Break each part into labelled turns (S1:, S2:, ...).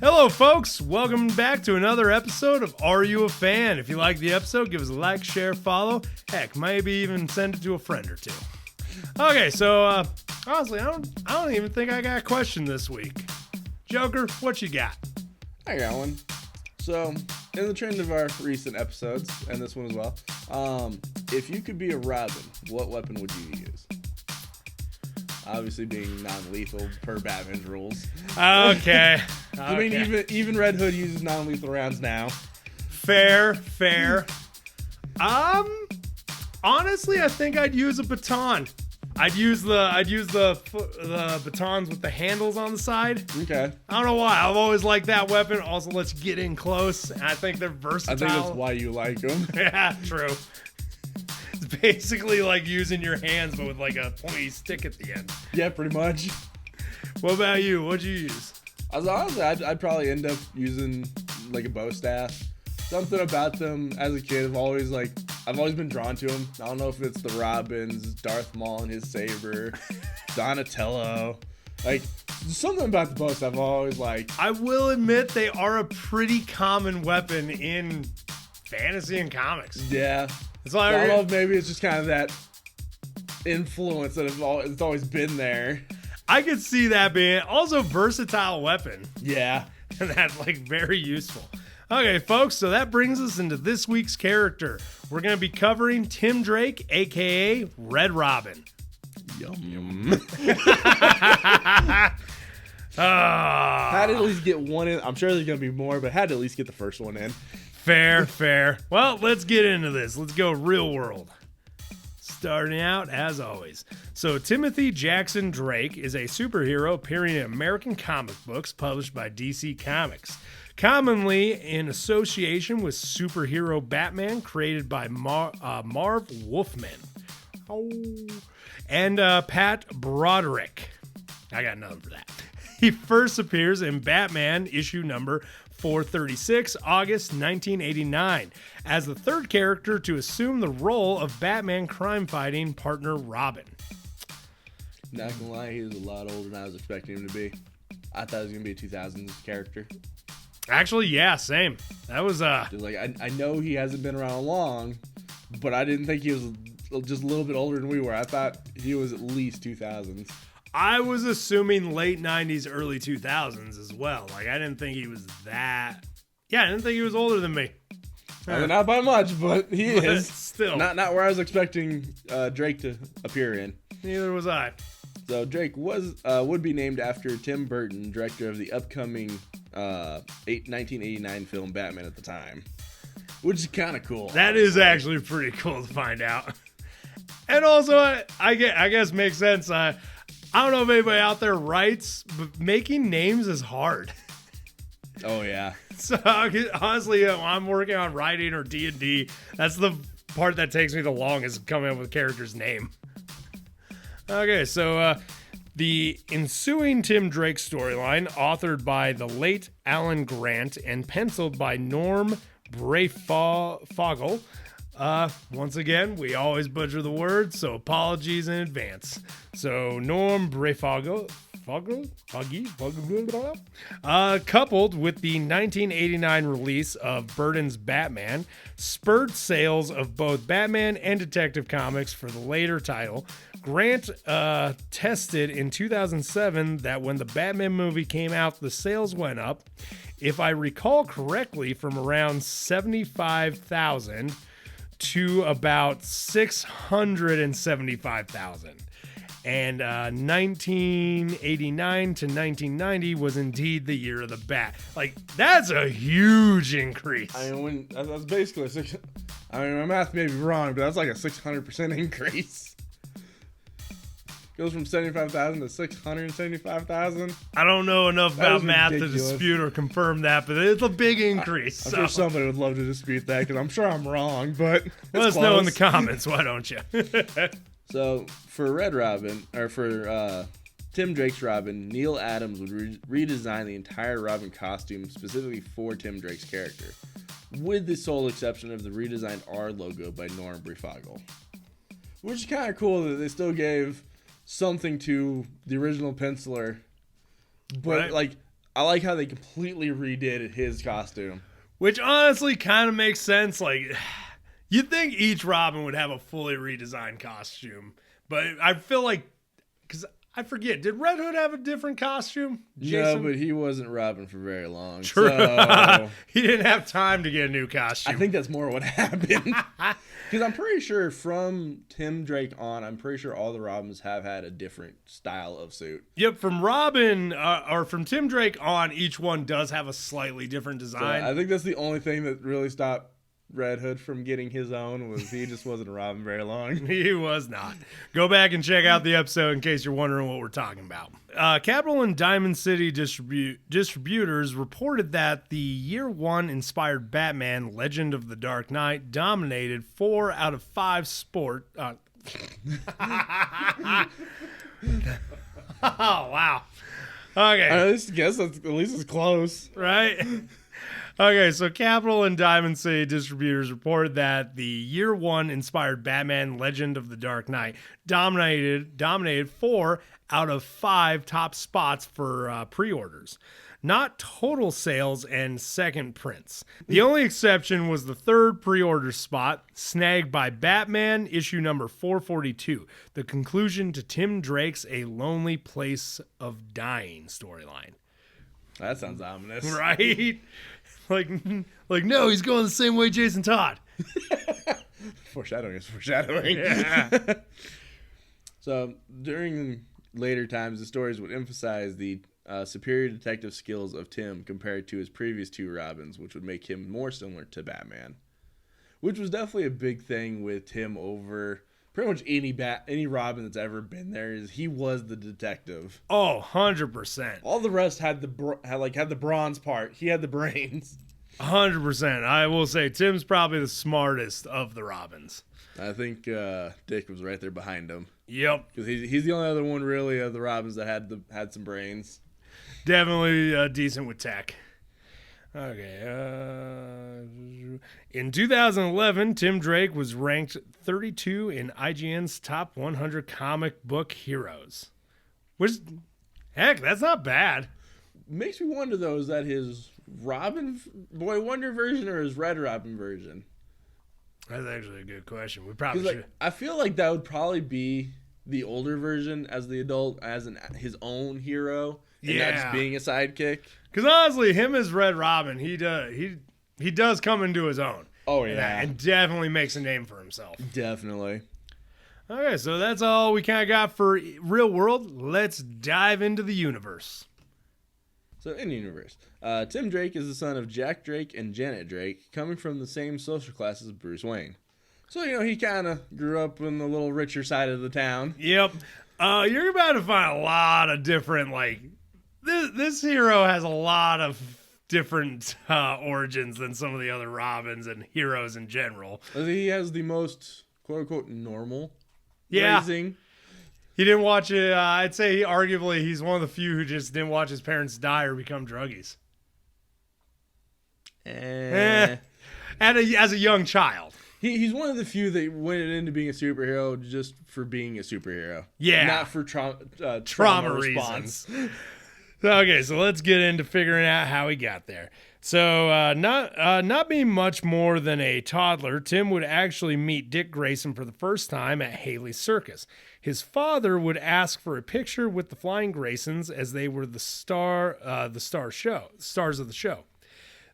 S1: Hello, folks. Welcome back to another episode of Are You a Fan? If you like the episode, give us a like, share, follow. Heck, maybe even send it to a friend or two. Okay, so honestly, I don't even think I got a question this week. Joker, what you got?
S2: I got one. So, in the trend of our recent episodes, and this one as well, if you could be a Robin, what weapon would you use? Obviously being non-lethal per Batman's rules.
S1: Okay.
S2: I mean, even Red Hood uses non-lethal rounds now.
S1: Fair. Honestly, I think I'd use a baton. I'd use the batons with the handles on the side.
S2: Okay.
S1: I don't know why. I've always liked that weapon. Also lets you get in close. And I think they're versatile.
S2: I think that's why you like them.
S1: Yeah, true. It's basically like using your hands, but with like a pointy stick at the end.
S2: Yeah, pretty much.
S1: What about you? What'd you use?
S2: Honestly, I'd probably end up using like a bow staff. Something about them as a kid, I've always been drawn to them. I don't know if it's the Robins, Darth Maul and his saber, Donatello. Like, something about the bow staff I've always liked.
S1: I will admit they are a pretty common weapon in fantasy and comics.
S2: Yeah.
S1: It's like,
S2: I don't know if maybe it's just kind of that influence that it's always been there.
S1: I could see that being also versatile weapon.
S2: Yeah.
S1: And that's like very useful. Okay, folks, so that brings us into this week's character. We're going to be covering Tim Drake, a.k.a. Red Robin.
S2: Yum. Had to at least get one in. I'm sure there's going to be more, but had to at least get the first one in.
S1: Fair. Well, let's get into this. Let's go real world. Starting out, as always. So, Timothy Jackson Drake is a superhero appearing in American comic books published by DC Comics. Commonly in association with superhero Batman, created by Marv Wolfman. And Pat Broderick. I got nothing for that. He first appears in Batman issue number 436, August 1989, as the third character to assume the role of Batman crime-fighting partner Robin.
S2: Not gonna lie, he was a lot older than I was expecting him to be. I thought he was gonna be a 2000s character.
S1: Actually, yeah, same. That was
S2: like I know he hasn't been around long, but I didn't think he was just a little bit older than we were. I thought he was at least 2000s.
S1: I was assuming late 90s, early 2000s as well. Like, I didn't think he was that. Yeah, I didn't think he was older than me.
S2: I mean, not by much, but he is.
S1: Still.
S2: Not where I was expecting Drake to appear in.
S1: Neither was I.
S2: So Drake would be named after Tim Burton, director of the upcoming 1989 film Batman at the time, which is kind of cool.
S1: That is actually pretty cool to find out. And also, I guess makes sense. I don't know if anybody out there writes, but making names is hard.
S2: Oh, yeah.
S1: So, honestly, when I'm working on writing or D&D, that's the part that takes me the longest, coming up with a character's name. Okay, so the ensuing Tim Drake storyline, authored by the late Alan Grant and penciled by Norm Breyfogle. Once again, we always butcher the words, so apologies in advance. So Norm Breyfogle, coupled with the 1989 release of Burton's Batman, spurred sales of both Batman and Detective Comics for the later title. Grant tested in 2007 that when the Batman movie came out, the sales went up, if I recall correctly, from around 75,000 to about 675,000. And 1989 to 1990 was indeed the year of the Bat. Like, that's a huge increase.
S2: I mean, that's basically my math may be wrong, but that's like a 600% increase. Goes from 75,000 to 675,000.
S1: I don't know enough about math to dispute or confirm that, but it's a big increase.
S2: I'm sure somebody would love to dispute that, because I'm sure I'm wrong, but
S1: let us know in the comments, why don't you?
S2: So, for Red Robin, or for Tim Drake's Robin, Neil Adams would redesign the entire Robin costume specifically for Tim Drake's character, with the sole exception of the redesigned R logo by Norm Breyfogle. Which is kind of cool that they still gave something to the original penciler, but
S1: right.
S2: Like, I like how they completely redid his costume.
S1: Which honestly kind of makes sense. Like, you'd think each Robin would have a fully redesigned costume. But I feel like, because I forget, did Red Hood have a different costume?
S2: Jason? No, but he wasn't Robin for very long.
S1: True.
S2: So
S1: he didn't have time to get a new costume.
S2: I think that's more what happened. Because I'm pretty sure from Tim Drake on, I'm pretty sure all the Robins have had a different style of suit.
S1: Yep, from Robin, or from Tim Drake on, each one does have a slightly different design.
S2: So I think that's the only thing that really stopped Red Hood from getting his own, was he just wasn't a Robin very long.
S1: He was not. Go back and check out the episode in case you're wondering what we're talking about. Capital and Diamond City distributors reported that the Year One inspired Batman Legend of the Dark Knight dominated 4 out of 5 sport. Oh, wow. Okay.
S2: I guess at least it's close.
S1: Right? Okay, so Capital and Diamond City distributors reported that the Year One inspired Batman Legend of the Dark Knight dominated 4 out of 5 top spots for pre-orders, not total sales and second prints. The only exception was the third pre-order spot, snagged by Batman issue number 442, the conclusion to Tim Drake's A Lonely Place of Dying storyline.
S2: That sounds ominous.
S1: Right? Like, no, he's going the same way Jason Todd.
S2: Foreshadowing is foreshadowing.
S1: Yeah.
S2: So, during later times, the stories would emphasize the superior detective skills of Tim compared to his previous 2 Robins, which would make him more similar to Batman. Which was definitely a big thing with Tim over pretty much any Robin that's ever been there. Is he was the detective.
S1: Oh, 100%.
S2: All the rest had the bronze part. He had the brains.
S1: 100%. I will say Tim's probably the smartest of the Robins.
S2: I think Dick was right there behind him.
S1: Yep.
S2: Because he's the only other one really of the Robins that had some brains.
S1: Definitely decent with tech. Okay. In 2011, Tim Drake was ranked 32 in IGN's top 100 comic book heroes. Which, heck, that's not bad.
S2: Makes me wonder, though, is that his Robin Boy Wonder version or his Red Robin version?
S1: That's actually a good question. We probably should.
S2: I feel like that would probably be the older version as the adult, as his own hero, and not just being a sidekick.
S1: Because honestly, him as Red Robin, he does come into his own.
S2: Oh yeah,
S1: and definitely makes a name for himself.
S2: Definitely.
S1: Okay, so that's all we kind of got for real world. Let's dive into the universe.
S2: So in the universe, Tim Drake is the son of Jack Drake and Janet Drake, coming from the same social class as Bruce Wayne. So, he kind of grew up in the little richer side of the town.
S1: Yep. You're about to find a lot of different, this hero has a lot of different origins than some of the other Robins and heroes in general.
S2: He has the most, quote-unquote, normal raising.
S1: He didn't watch it. I'd say he's one of the few who just didn't watch his parents die or become druggies. As a young child.
S2: He's one of the few that went into being a superhero just for being a superhero.
S1: Yeah.
S2: Not for trauma response.
S1: Reasons. Okay, so let's get into figuring out how he got there. So, not being much more than a toddler, Tim would actually meet Dick Grayson for the first time at Haley's Circus. His father would ask for a picture with the Flying Graysons as they were the stars of the show.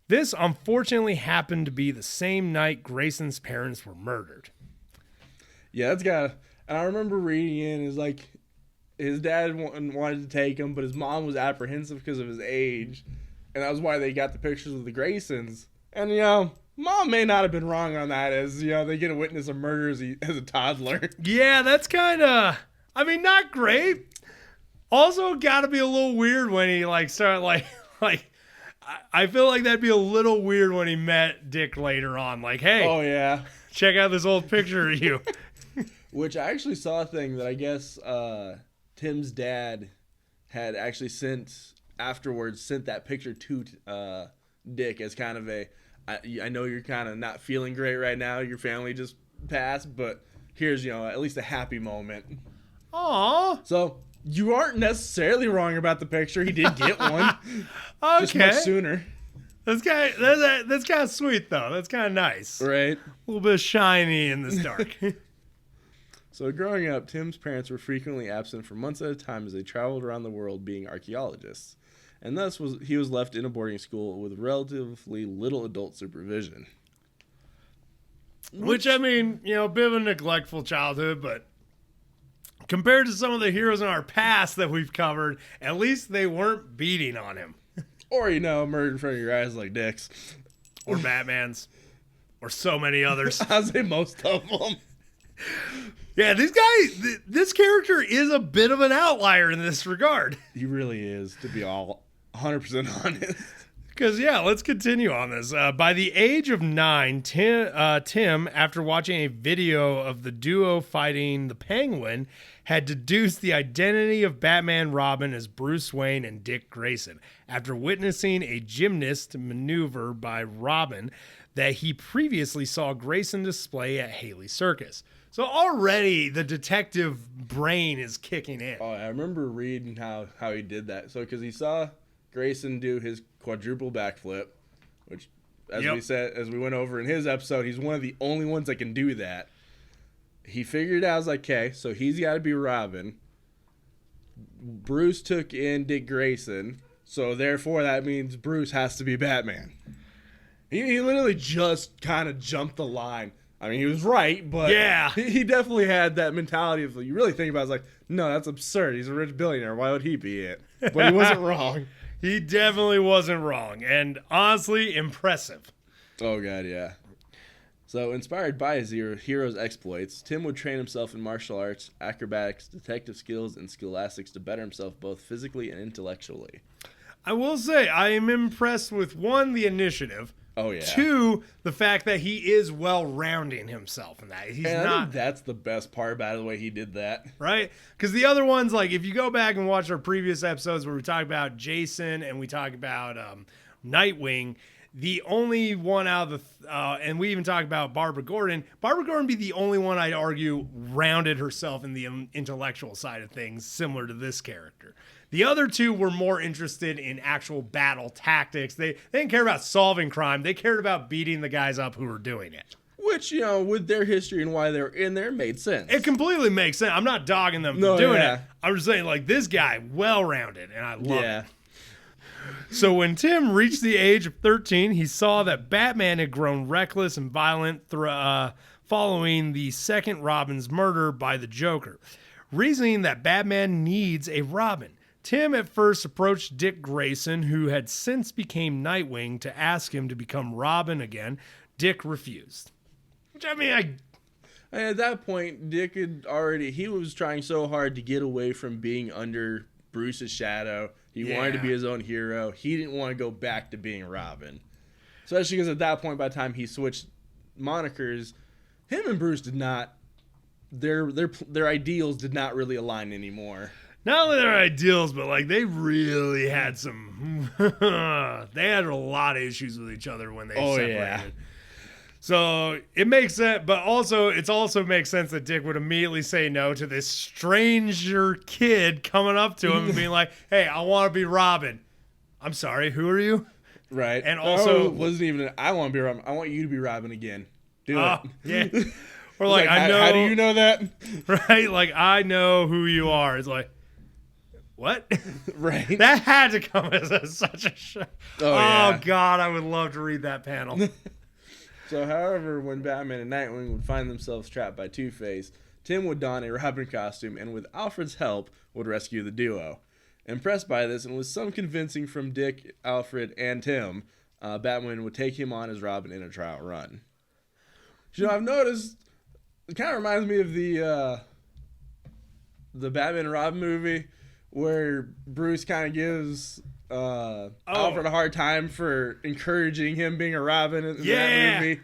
S1: This unfortunately happened to be the same night Grayson's parents were murdered.
S2: Yeah, and I remember reading in, is like, his dad wanted to take him, but his mom was apprehensive because of his age. And that was why they got the pictures of the Graysons. And, Mom may not have been wrong on that, as, they get to witness a murder as a toddler.
S1: Yeah, that's kind of, not great. Also, got to be a little weird when he, started, I feel like that'd be a little weird when he met Dick later on. Like, hey.
S2: Oh, yeah.
S1: Check out this old picture of you.
S2: Which I actually saw a thing that I guess Tim's dad had actually sent that picture to Dick as kind of I know you're kind of not feeling great right now. Your family just passed, but here's, at least a happy moment.
S1: Aww.
S2: So You aren't necessarily wrong about the picture. He did get one.
S1: Okay.
S2: Just much sooner.
S1: That's kind of sweet, though. That's kind of nice.
S2: Right.
S1: A little bit shiny in this dark.
S2: So growing up, Tim's parents were frequently absent for months at a time as they traveled around the world being archaeologists. And thus he was left in a boarding school with relatively little adult supervision.
S1: Which, I mean, a bit of a neglectful childhood, but compared to some of the heroes in our past that we've covered, at least they weren't beating on him.
S2: Or, murdered in front of your eyes like dicks.
S1: Or Batman's. Or so many others.
S2: I'd say most of them.
S1: Yeah, this character is a bit of an outlier in this regard.
S2: He really is, to be all 100% honest.
S1: Because, let's continue on this. By the age of 9, Tim, after watching a video of the duo fighting the Penguin, had deduced the identity of Batman Robin as Bruce Wayne and Dick Grayson, after witnessing a gymnast maneuver by Robin that he previously saw Grayson display at Haley Circus. So already the detective brain is kicking in.
S2: Oh, I remember reading how he did that. So, because he saw Grayson do his quadruple backflip, which, as we went over in his episode, he's one of the only ones that can do that. He figured out, I was like, okay, so he's got to be Robin. Bruce took in Dick Grayson, so therefore that means Bruce has to be Batman. He literally just kind of jumped the line. I mean, he was right, but he definitely had that mentality of, you really think about it, it's like, no, that's absurd. He's a rich billionaire. Why would he be it? But he wasn't wrong.
S1: He definitely wasn't wrong, and honestly, impressive.
S2: Oh, God, yeah. So, inspired by his hero's exploits, Tim would train himself in martial arts, acrobatics, detective skills, and scholastics to better himself both physically and intellectually.
S1: I will say, I am impressed with, 1, the initiative.
S2: Oh, yeah.
S1: 2, the fact that he is well-rounding himself in that.
S2: I think that's the best part about it, the way he did that.
S1: Right? Because the other ones, like, if you go back and watch our previous episodes where we talk about Jason and we talk about Nightwing, the only one out of the, and we even talk about Barbara Gordon be the only one I'd argue rounded herself in the intellectual side of things, similar to this character. The other 2 were more interested in actual battle tactics. They didn't care about solving crime. They cared about beating the guys up who were doing it.
S2: Which, with their history and why they're in there, made sense.
S1: It completely makes sense. I'm not dogging them for doing it. I'm just saying, like, this guy, well-rounded, and I love it. So when Tim reached the age of 13, he saw that Batman had grown reckless and violent following the second Robin's murder by the Joker, reasoning that Batman needs a Robin. Tim at first approached Dick Grayson, who had since become Nightwing, to ask him to become Robin again. Dick refused. Which, I mean,
S2: at that point, Dick he was trying so hard to get away from being under Bruce's shadow. He wanted to be his own hero. He didn't want to go back to being Robin. Especially because at that point, by the time he switched monikers, him and Bruce did not, their ideals did not really align anymore.
S1: Not only their ideals, but like they really had some, they had a lot of issues with each other when they separated. Yeah. So it makes sense, but it also makes sense that Dick would immediately say no to this stranger kid coming up to him and being like, "Hey, I want to be Robin." I'm sorry, who are you?
S2: Right.
S1: And also,
S2: wasn't even. I want to be Robin. I want you to be Robin again. Do it.
S1: Yeah. Or like, I know.
S2: How do you know that?
S1: Right. Like, I know who you are. It's like, what?
S2: Right.
S1: That had to come as such a shock.
S2: Oh
S1: God, I would love to read that panel.
S2: So, however, when Batman and Nightwing would find themselves trapped by Two-Face, Tim would don a Robin costume and, with Alfred's help, would rescue the duo. Impressed by this, and with some convincing from Dick, Alfred, and Tim, Batman would take him on as Robin in a trial run. I've noticed, it kind of reminds me of the Batman and Robin movie, where Bruce kind of gives Alfred a hard time for encouraging him being a Robin in that movie.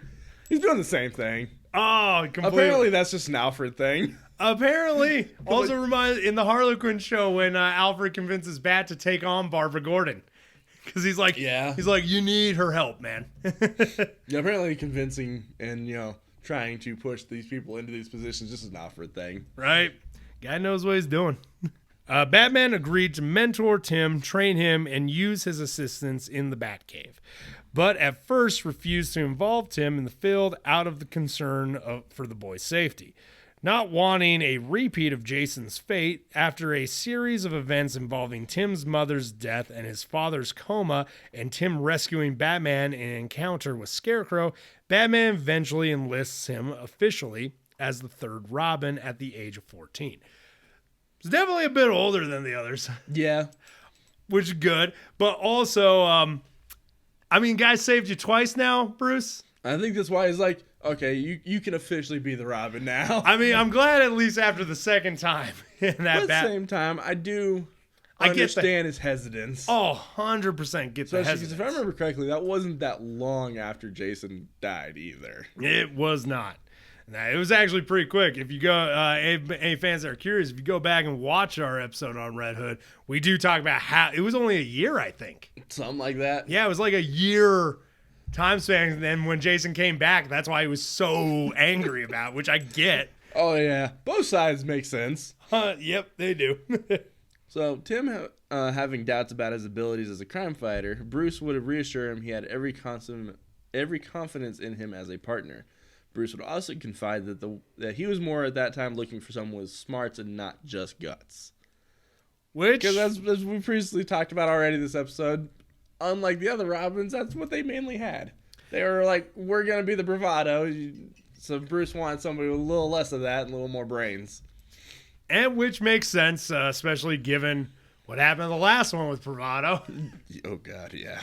S2: He's doing the same thing.
S1: Oh, completely.
S2: Apparently that's just an Alfred thing.
S1: Apparently. Also reminds in the Harlequin show when Alfred convinces Bat to take on Barbara Gordon. Because he's like, you need her help, man.
S2: Yeah, apparently convincing and, trying to push these people into these positions just is an Alfred thing.
S1: Right. Guy knows what he's doing. Batman agreed to mentor Tim, train him, and use his assistance in the Batcave, but at first refused to involve Tim in the field out of the concern for the boy's safety. Not wanting a repeat of Jason's fate, after a series of events involving Tim's mother's death and his father's coma, and Tim rescuing Batman in an encounter with Scarecrow, Batman eventually enlists him officially as the third Robin at the age of 14. He's definitely a bit older than the others.
S2: Yeah.
S1: Which is good. But also, guys saved you twice now, Bruce.
S2: I think that's why he's like, okay, you can officially be the Robin now.
S1: I'm glad at least after the second time.
S2: But at the same time, I understand his hesitance.
S1: Oh, 100% get the hesitance.
S2: If I remember correctly, that wasn't that long after Jason died either.
S1: It was not. Now, it was actually pretty quick. If you go, any fans that are curious, if you go back and watch our episode on Red Hood, we do talk about how it was only a year, I think.
S2: Something like that.
S1: Yeah, it was like a year time span. And then when Jason came back, that's why he was so angry about, which I get.
S2: Oh, yeah. Both sides make sense.
S1: Yep, they do.
S2: So, Tim having doubts about his abilities as a crime fighter, Bruce would reassure him he had every confidence in him as a partner. Bruce would also confide that he was more at that time looking for someone with smarts and not just guts. Because as we previously talked about already this episode, unlike the other Robins, that's what they mainly had. They were like, we're going to be the bravado. So Bruce wanted somebody with a little less of that and a little more brains.
S1: And which makes sense, especially given what happened in the last one with bravado.
S2: Oh, God, yeah.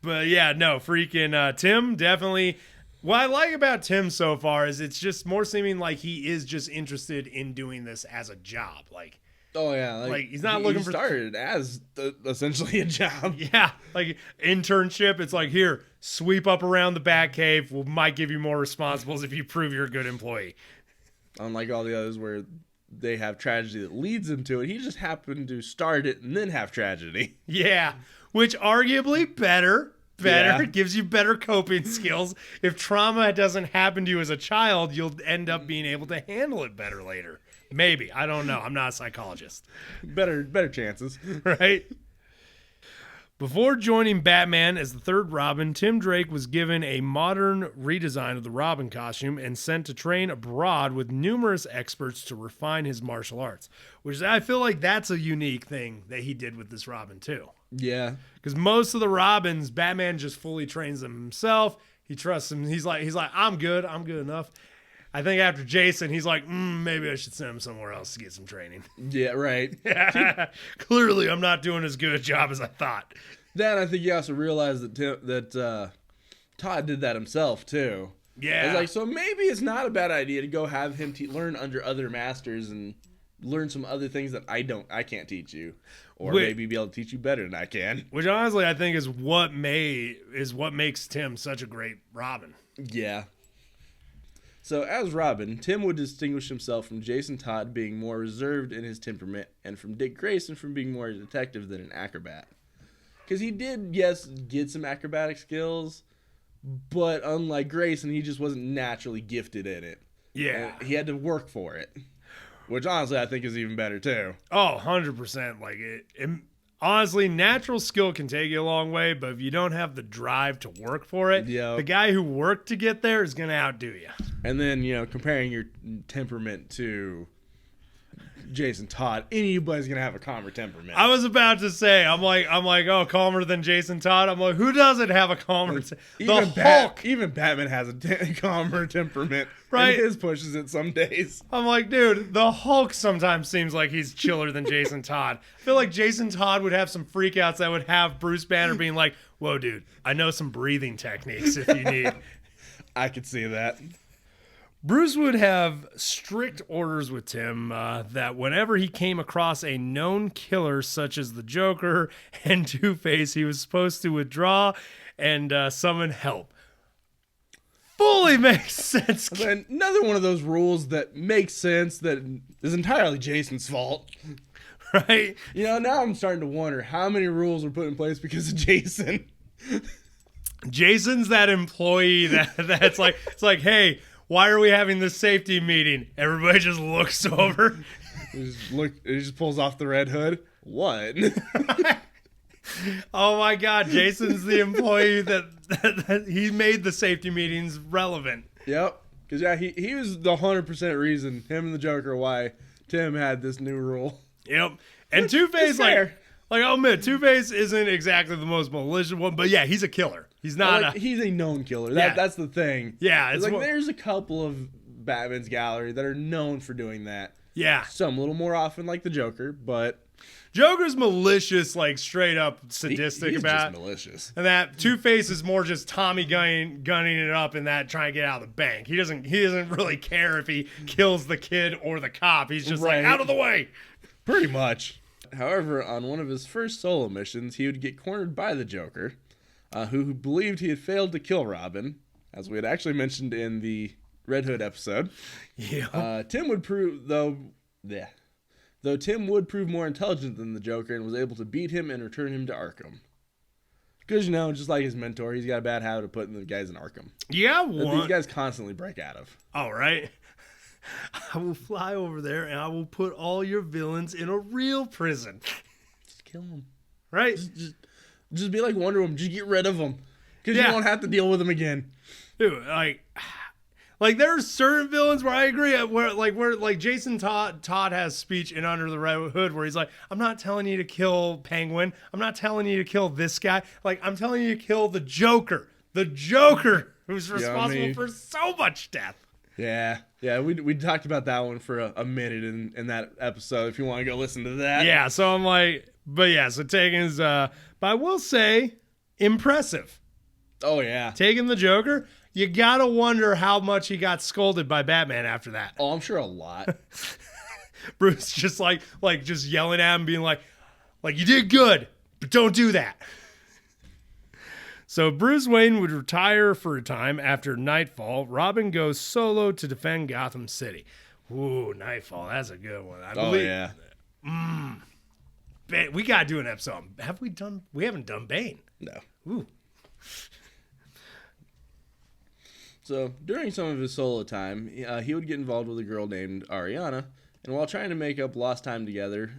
S1: But yeah, no, freaking Tim definitely... What I like about Tim so far is it's just more seeming like he is just interested in doing this as a job. Like,
S2: oh yeah,
S1: like he's not looking for
S2: started as essentially a job.
S1: Yeah, like internship. It's like, here, sweep up around the Batcave. We might give you more responsibilities if you prove you're a good employee.
S2: Unlike all the others where they have tragedy that leads them to it, he just happened to start it and then have tragedy.
S1: Yeah, which arguably better.
S2: Yeah.
S1: Gives you better coping skills. If trauma doesn't happen to you as a child, you'll end up being able to handle it better later. Maybe. I don't know. I'm not a psychologist.
S2: Better chances.
S1: Right? Before joining Batman as the third Robin, Tim Drake was given a modern redesign of the Robin costume and sent to train abroad with numerous experts to refine his martial arts, which I feel like that's a unique thing that he did with this Robin too.
S2: Yeah.
S1: Because most of the Robins, Batman just fully trains them himself. He trusts him. He's like, I'm good enough. I think after Jason, he's like, maybe I should send him somewhere else to get some training.
S2: Yeah, right.
S1: Clearly, I'm not doing as good a job as I thought.
S2: Then I think you also realize that Todd did that himself too.
S1: Yeah.
S2: It's like, so maybe it's not a bad idea to go have him learn under other masters and learn some other things that I can't teach you, or maybe be able to teach you better than I can.
S1: Which honestly, I think is what makes Tim such a great Robin.
S2: Yeah. So as Robin, Tim would distinguish himself from Jason Todd being more reserved in his temperament, and from Dick Grayson from being more a detective than an acrobat. Because he did, yes, get some acrobatic skills, but unlike Grayson, he just wasn't naturally gifted in it.
S1: Yeah.
S2: And he had to work for it. Which honestly I think is even better too.
S1: Oh, 100%. Like it honestly, natural skill can take you a long way, but if you don't have the drive to work for it, the guy who worked to get there is going to outdo you.
S2: And then, comparing your temperament to Jason Todd, anybody's going to have a calmer temperament.
S1: I was about to say, I'm like, oh, calmer than Jason Todd. I'm like, who doesn't have a calmer temperament? Hulk.
S2: Even Batman has a calmer temperament.
S1: Right.
S2: And his pushes it some days.
S1: I'm like, dude, the Hulk sometimes seems like he's chiller than Jason Todd. I feel like Jason Todd would have some freakouts that would have Bruce Banner being like, whoa, dude, I know some breathing techniques if you need.
S2: I could see that.
S1: Bruce would have strict orders with Tim that whenever he came across a known killer such as the Joker and Two-Face, he was supposed to withdraw and summon help. Fully makes sense.
S2: Another one of those rules that makes sense that is entirely Jason's fault.
S1: Right?
S2: Now I'm starting to wonder how many rules were put in place because of Jason.
S1: Jason's that employee that's like, it's like, hey, why are we having this safety meeting? Everybody just looks over.
S2: He just pulls off the red hood. What?
S1: Oh my God, Jason's the employee that he made the safety meetings relevant.
S2: Yep. Because, yeah, he was the 100% reason, him and the Joker, why Tim had this new rule.
S1: Yep. And Two-Face, like I'll admit, Two-Face isn't exactly the most malicious one, but yeah, he's a killer. He's not
S2: he's a known killer. That's the thing.
S1: Yeah.
S2: It's like there's a couple of Batman's gallery that are known for doing that.
S1: Yeah.
S2: Some a little more often, like the Joker, but
S1: Joker's malicious, like straight up sadistic
S2: he's
S1: about
S2: just malicious.
S1: And that Two-Face is more just Tommy gunning it up in that trying to get out of the bank. He doesn't really care if he kills the kid or the cop. He's just like, out of the way.
S2: Pretty much. However, on one of his first solo missions, he would get cornered by the Joker, who believed he had failed to kill Robin, as we had actually mentioned in the Red Hood episode.
S1: Yeah.
S2: Tim would prove, though Tim would prove more intelligent than the Joker and was able to beat him and return him to Arkham. Because, just like his mentor, he's got a bad habit of putting the guys in Arkham.
S1: Yeah,
S2: these guys constantly break out of.
S1: All right. I will fly over there and I will put all your villains in a real prison.
S2: Just kill them.
S1: Right?
S2: Just be like Wonder Woman. Just get rid of them. Because you won't have to deal with them again.
S1: Dude, like there are certain villains where I agree, where Jason Todd has speech in Under the Red Hood where he's like, I'm not telling you to kill Penguin. I'm not telling you to kill this guy. Like, I'm telling you to kill the Joker. The Joker, who's responsible for so much death.
S2: Yeah, we talked about that one for a minute in that episode, if you want to go listen to that.
S1: Yeah, so I'm like, so Tegan's, but I will say, impressive.
S2: Oh, yeah.
S1: Taking the Joker, you gotta wonder how much he got scolded by Batman after that.
S2: Oh, I'm sure a lot.
S1: Bruce just just yelling at him, being like, you did good, but don't do that. So Bruce Wayne would retire for a time after Nightfall. Robin goes solo to defend Gotham City. Ooh, Nightfall, that's a good one. I believe.
S2: Yeah.
S1: We gotta do an episode. We haven't done Bane.
S2: No.
S1: Ooh.
S2: So during some of his solo time, he would get involved with a girl named Ariana, and while trying to make up lost time together,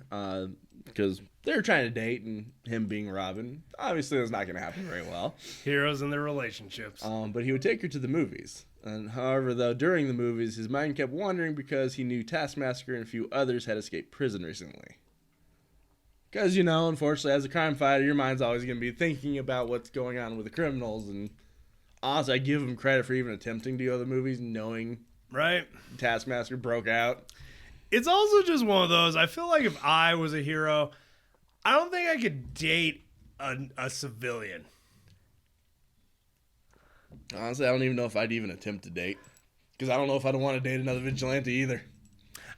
S2: because they were trying to date, and him being Robin, obviously that's not going to happen very well.
S1: Heroes in their relationships.
S2: But he would take her to the movies. And however, though, during the movies, his mind kept wandering because he knew Taskmaster and a few others had escaped prison recently. Because, unfortunately, as a crime fighter, your mind's always going to be thinking about what's going on with the criminals. And honestly, I give him credit for even attempting to go to the movies, knowing Taskmaster broke out.
S1: It's also just one of those, I feel like if I was a hero, I don't think I could date a civilian.
S2: Honestly, I don't even know if I'd even attempt to date. Because I don't know if I'd want to date another vigilante either.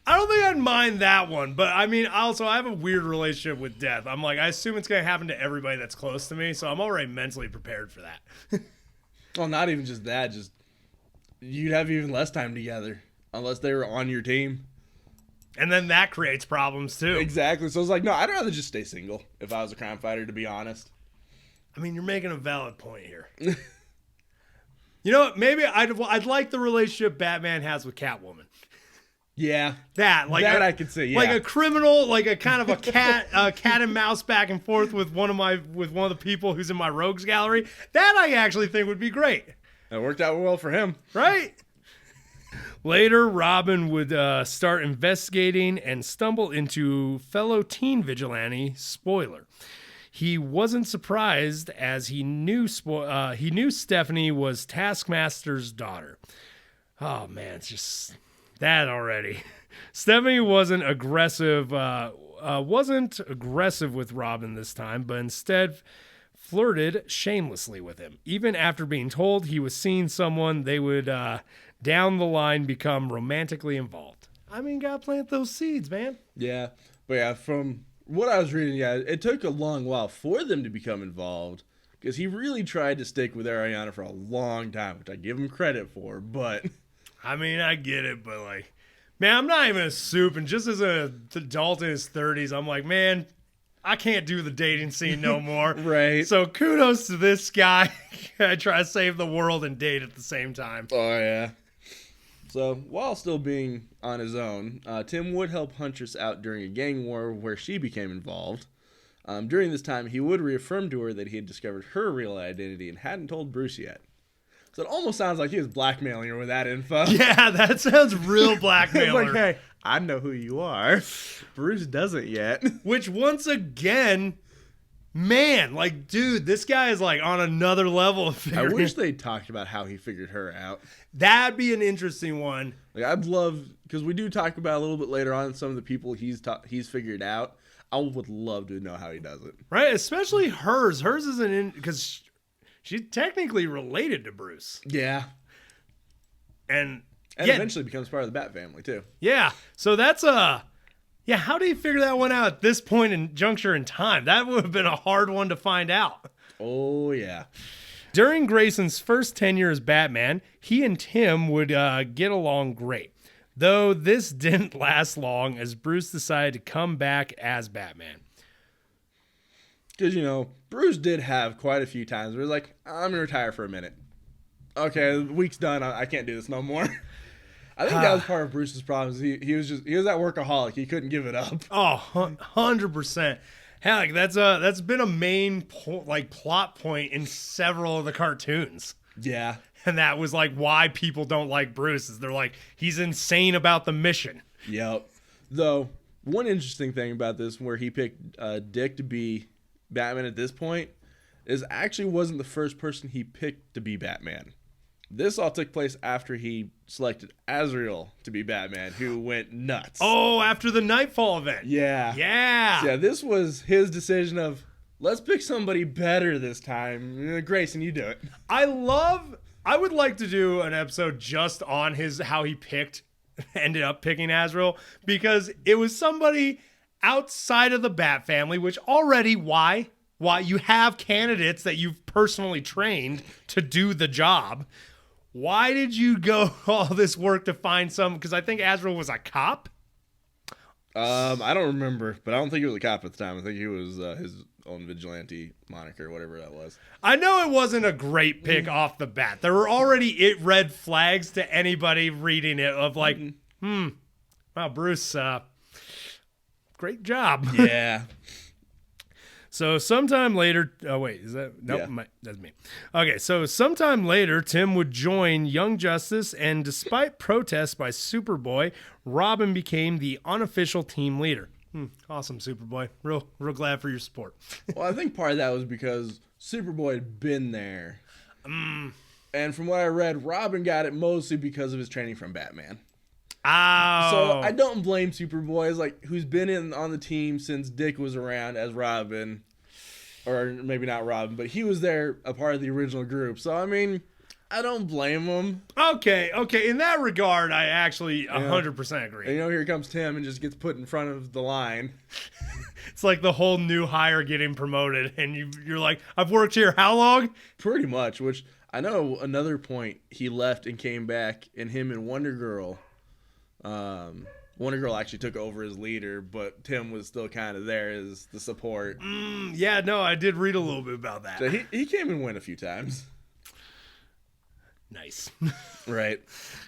S1: I don't think I'd mind that one. But, I mean, also, I have a weird relationship with death. I'm like, I assume it's going to happen to everybody that's close to me. So I'm already mentally prepared for that.
S2: Well, not even just that. Just you'd have even less time together. Unless they were on your team.
S1: And then that creates problems, too.
S2: Exactly. So I was like, no, I'd rather just stay single if I was a crime fighter, to be honest.
S1: I mean, you're making a valid point here. You know what? Maybe I'd like the relationship Batman has with Catwoman.
S2: Yeah.
S1: That
S2: I could see, yeah.
S1: Like a criminal, like a kind of a cat and mouse back and forth with one of the people who's in my rogues gallery. That I actually think would be great.
S2: That worked out well for him.
S1: Right? Later, Robin would start investigating and stumble into fellow teen vigilante Spoiler. He wasn't surprised as he knew Stephanie was Taskmaster's daughter. Oh man, it's just that already. Stephanie wasn't aggressive with Robin this time, but instead flirted shamelessly with him. Even after being told he was seeing someone, they would down the line become romantically involved. I mean, gotta plant those seeds, man.
S2: Yeah, but yeah, from what I was reading, it took a long while for them to become involved because he really tried to stick with Ariana for a long time, which I give him credit for, but...
S1: I mean, I get it, but like, man, I'm not even a soup, and just as an adult in his 30s, I'm like, man, I can't do the dating scene no more.
S2: Right.
S1: So kudos to this guy. I try to save the world and date at the same time.
S2: Oh, yeah. So, while still being on his own, Tim would help Huntress out during a gang war where she became involved. During this time, he would reaffirm to her that he had discovered her real identity and hadn't told Bruce yet. So it almost sounds like he was blackmailing her with that info.
S1: Yeah, that sounds real blackmailer.
S2: Like, hey, I know who you are. Bruce doesn't yet.
S1: Which, once again, man, like, dude, this guy is like on another level of
S2: I wish they talked about how he figured her out.
S1: That'd be an interesting one.
S2: Like, I'd love, because we do talk about a little bit later on some of the people he's figured out. I would love to know how he does it.
S1: Right, especially hers. Hers isn't in, because she's technically related to Bruce.
S2: Yeah.
S1: And
S2: eventually becomes part of the Bat family, too.
S1: Yeah, so that's yeah, how do you figure that one out at this point in juncture in time? That would have been a hard one to find out.
S2: Oh, yeah.
S1: During Grayson's first tenure as Batman, he and Tim would get along great. Though this didn't last long as Bruce decided to come back as Batman.
S2: Because, Bruce did have quite a few times where he's like, I'm going to retire for a minute. Okay, the week's done. I can't do this no more. I think that was part of Bruce's problems. He was that workaholic. He couldn't give it up.
S1: Oh, 100%. Heck, that's been a main plot point in several of the cartoons.
S2: Yeah.
S1: And that was like why people don't like Bruce, is they're like, he's insane about the mission.
S2: Yep. Though, one interesting thing about this, where he picked Dick to be Batman at this point, is actually wasn't the first person he picked to be Batman. This all took place after he selected Azrael to be Batman, who went nuts.
S1: Oh, after the Nightfall event.
S2: Yeah.
S1: Yeah.
S2: So, yeah, this was his decision of, let's pick somebody better this time. Grayson, you do it.
S1: I would like to do an episode just on how he ended up picking Azrael, because it was somebody outside of the Bat family, which already, why you have candidates that you've personally trained to do the job. Why did you go all this work to find because I think Azrael was a cop?
S2: I don't remember, but I don't think he was a cop at the time. I think he was his own vigilante moniker, whatever that was.
S1: I know it wasn't a great pick off the bat. There were already red flags to anybody reading it of like, wow, Bruce, great job.
S2: Yeah.
S1: So sometime later, is that? Nope,
S2: Yeah.
S1: That's me. Okay, so sometime later, Tim would join Young Justice, and despite protests by Superboy, Robin became the unofficial team leader. Awesome, Superboy. Real glad for your support.
S2: Well, I think part of that was because Superboy had been there. And from what I read, Robin got it mostly because of his training from Batman.
S1: Oh.
S2: So I don't blame Superboy, who's been on the team since Dick was around as Robin. Or maybe not Robin, but he was there, a part of the original group. So, I mean, I don't blame him.
S1: Okay. In that regard, I actually 100% agree.
S2: And, here comes Tim and just gets put in front of the line.
S1: It's like the whole new hire getting promoted, and you're like, I've worked here how long?
S2: Pretty much, which I know another point he left and came back, and him and Wonder Girl. Wonder Girl actually took over as leader, but Tim was still kind of there as the support.
S1: Yeah, no, I did read a little bit about that.
S2: So he came and went a few times.
S1: Nice.
S2: Right.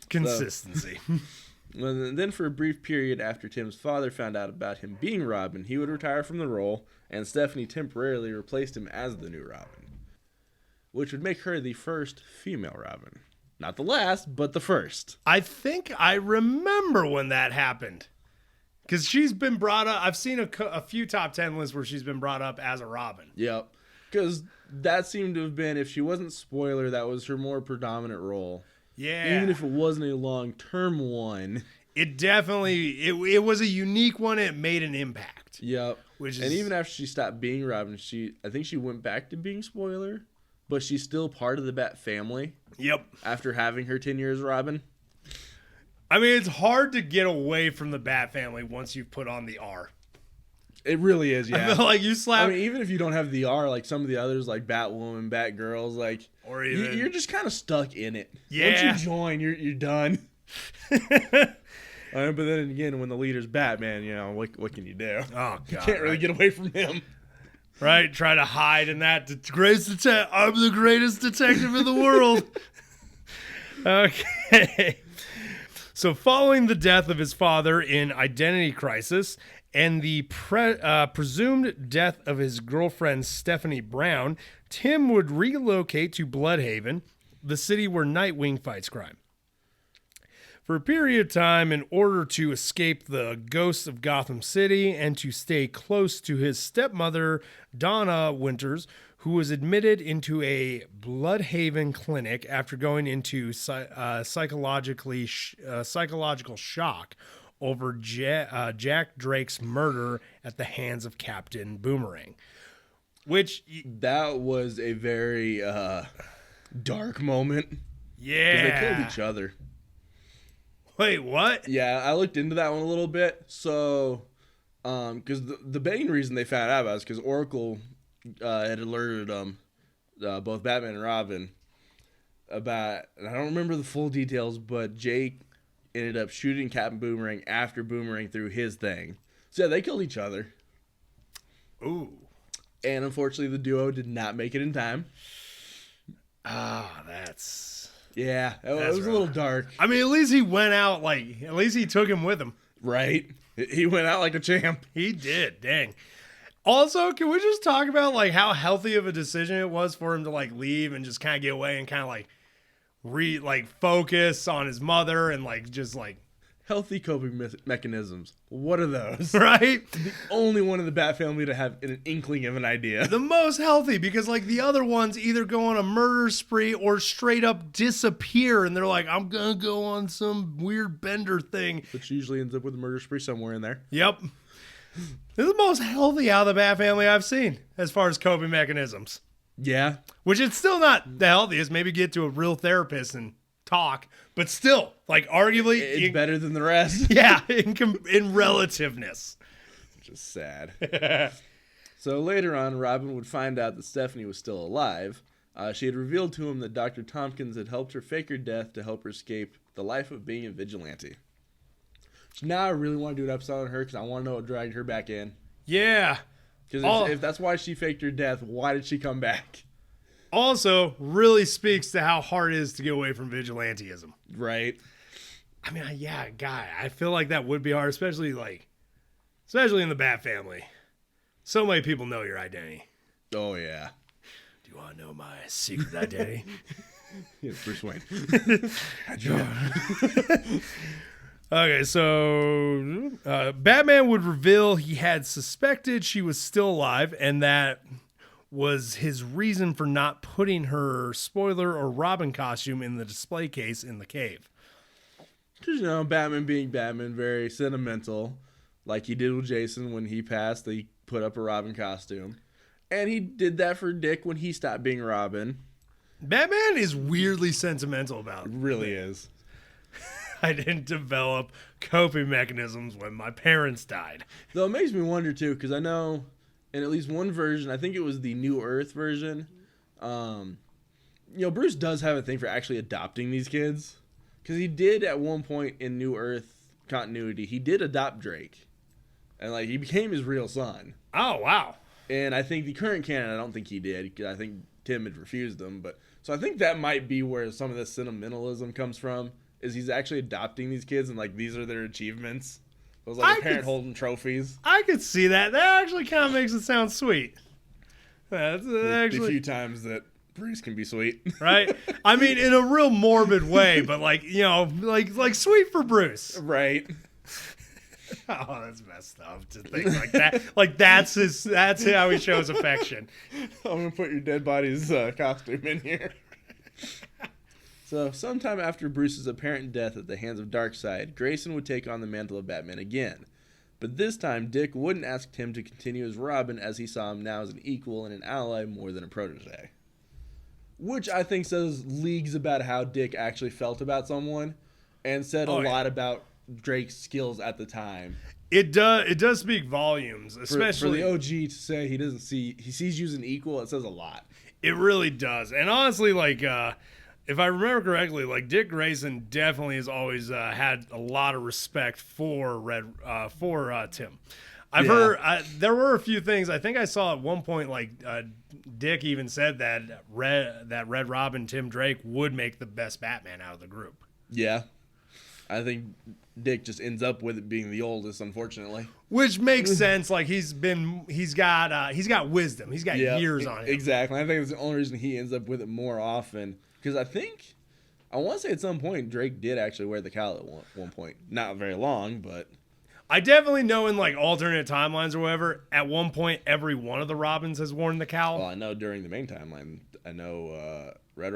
S1: Consistency.
S2: And then for a brief period after Tim's father found out about him being Robin, he would retire from the role, and Stephanie temporarily replaced him as the new Robin, which would make her the first female Robin. Not the last, but the first.
S1: I think I remember when that happened. Because she's been brought up. I've seen a few top 10 lists where she's been brought up as a Robin.
S2: Yep. Because that seemed to have been, if she wasn't spoiler, that was her more predominant role.
S1: Yeah.
S2: Even if it wasn't a long-term one.
S1: It definitely, it was a unique one. It made an impact.
S2: Yep. And even after she stopped being Robin, I think she went back to being spoiler. But she's still part of the Bat family.
S1: Yep.
S2: After having her 10 years Robin.
S1: I mean, it's hard to get away from the Bat family once you've put on the R.
S2: It really is, yeah.
S1: I feel like you slap.
S2: I mean, even if you don't have the R, like some of the others, like Batwoman, Batgirls,
S1: or even
S2: you're just kind of stuck in it.
S1: Yeah.
S2: Once you join, you're done. But then again, when the leader's Batman, what can you do?
S1: Oh God,
S2: you can't really get away from him.
S1: Right, try to hide in that. I'm the greatest detective in the world. Okay. So following the death of his father in Identity Crisis and the presumed death of his girlfriend Stephanie Brown, Tim would relocate to Bloodhaven, the city where Nightwing fights crime. For a period of time, in order to escape the ghosts of Gotham City and to stay close to his stepmother, Donna Winters, who was admitted into a Bloodhaven clinic after going into psychological shock over Jack Drake's murder at the hands of Captain Boomerang.
S2: That was a very dark moment.
S1: Yeah.
S2: Because they killed each other.
S1: Wait, what?
S2: Yeah, I looked into that one a little bit. So, because the main reason they found out about it is because Oracle had alerted them, both Batman and Robin, about, and I don't remember the full details, but Jake ended up shooting Captain Boomerang after Boomerang threw his thing. So yeah, they killed each other.
S1: Ooh.
S2: And unfortunately, the duo did not make it in time.
S1: That's...
S2: Yeah, it was a little dark.
S1: I mean, at least he went out, at least he took him with him.
S2: Right. He went out like a champ.
S1: He did, dang. Also, can we just talk about, how healthy of a decision it was for him to, leave and just kind of get away and kind of, focus on his mother and,
S2: Healthy coping mechanisms. What are those?
S1: Right?
S2: The only one in the Bat family to have an inkling of an idea.
S1: The most healthy, because the other ones either go on a murder spree or straight up disappear, and they're like, I'm gonna go on some weird bender thing.
S2: Which usually ends up with a murder spree somewhere in there.
S1: Yep. This is the most healthy out of the Bat family I've seen as far as coping mechanisms.
S2: Yeah.
S1: Which it's still not the healthiest. Maybe get to a real therapist and talk, but still, arguably,
S2: it's better than the rest.
S1: Yeah, in relativeness.
S2: Which is sad. So later on, Robin would find out that Stephanie was still alive. She had revealed to him that Dr. Tompkins had helped her fake her death to help her escape the life of being a vigilante. So now I really want to do an episode on her because I want to know what dragged her back in.
S1: Yeah.
S2: Because if that's why she faked her death, why did she come back?
S1: Also, really speaks to how hard it is to get away from vigilantism.
S2: Right.
S1: I mean, I feel like that would be hard, especially in the Bat family. So many people know your identity.
S2: Oh, yeah.
S1: Do you want to know my secret identity?
S2: Yeah, Bruce Wayne.
S1: Okay, so Batman would reveal he had suspected she was still alive, and that was his reason for not putting her spoiler or Robin costume in the display case in the cave.
S2: Because, Batman being Batman, very sentimental. Like he did with Jason when he passed, they put up a Robin costume. And he did that for Dick when he stopped being Robin.
S1: Batman is weirdly sentimental about it.
S2: Really is.
S1: I didn't develop coping mechanisms when my parents died.
S2: Though it makes me wonder, too, because I know in at least one version, I think it was the New Earth version, Bruce does have a thing for actually adopting these kids. Because he did at one point in New Earth continuity, he did adopt Drake. And, he became his real son.
S1: Oh, wow.
S2: And I think the current canon, I don't think he did, because I think Tim had refused him. So I think that might be where some of this sentimentalism comes from, is he's actually adopting these kids and, these are their achievements. It was like a parent holding trophies.
S1: I could see that. That actually kind of makes it sound sweet. That's actually
S2: a few times that Bruce can be sweet,
S1: right? I mean, in a real morbid way, but like sweet for Bruce,
S2: right?
S1: Oh, that's messed up to think like that. That's how he shows affection.
S2: I'm gonna put your dead body's costume in here. So, sometime after Bruce's apparent death at the hands of Darkseid, Grayson would take on the mantle of Batman again. But this time, Dick wouldn't ask Tim to continue as Robin, as he saw him now as an equal and an ally more than a protege. Which I think says leagues about how Dick actually felt about someone, and said a lot about Drake's skills at the time.
S1: It does speak volumes, especially
S2: for the OG to say he sees you as an equal. It says a lot.
S1: It really does. And honestly, if I remember correctly, Dick Grayson definitely has always had a lot of respect for Tim. I've heard there were a few things. I think I saw at one point Dick even said that Red Robin Tim Drake would make the best Batman out of the group.
S2: Yeah. I think Dick just ends up with it being the oldest, unfortunately.
S1: Which makes sense. Like he's got wisdom. He's got years on him.
S2: Exactly. I think it's the only reason he ends up with it more often. Because I want to say at some point Drake did actually wear the cowl at one point. Not very long, but
S1: I definitely know in like alternate timelines or whatever, at one point every one of the Robins has worn the cowl.
S2: Well, I know during the main timeline, I know Red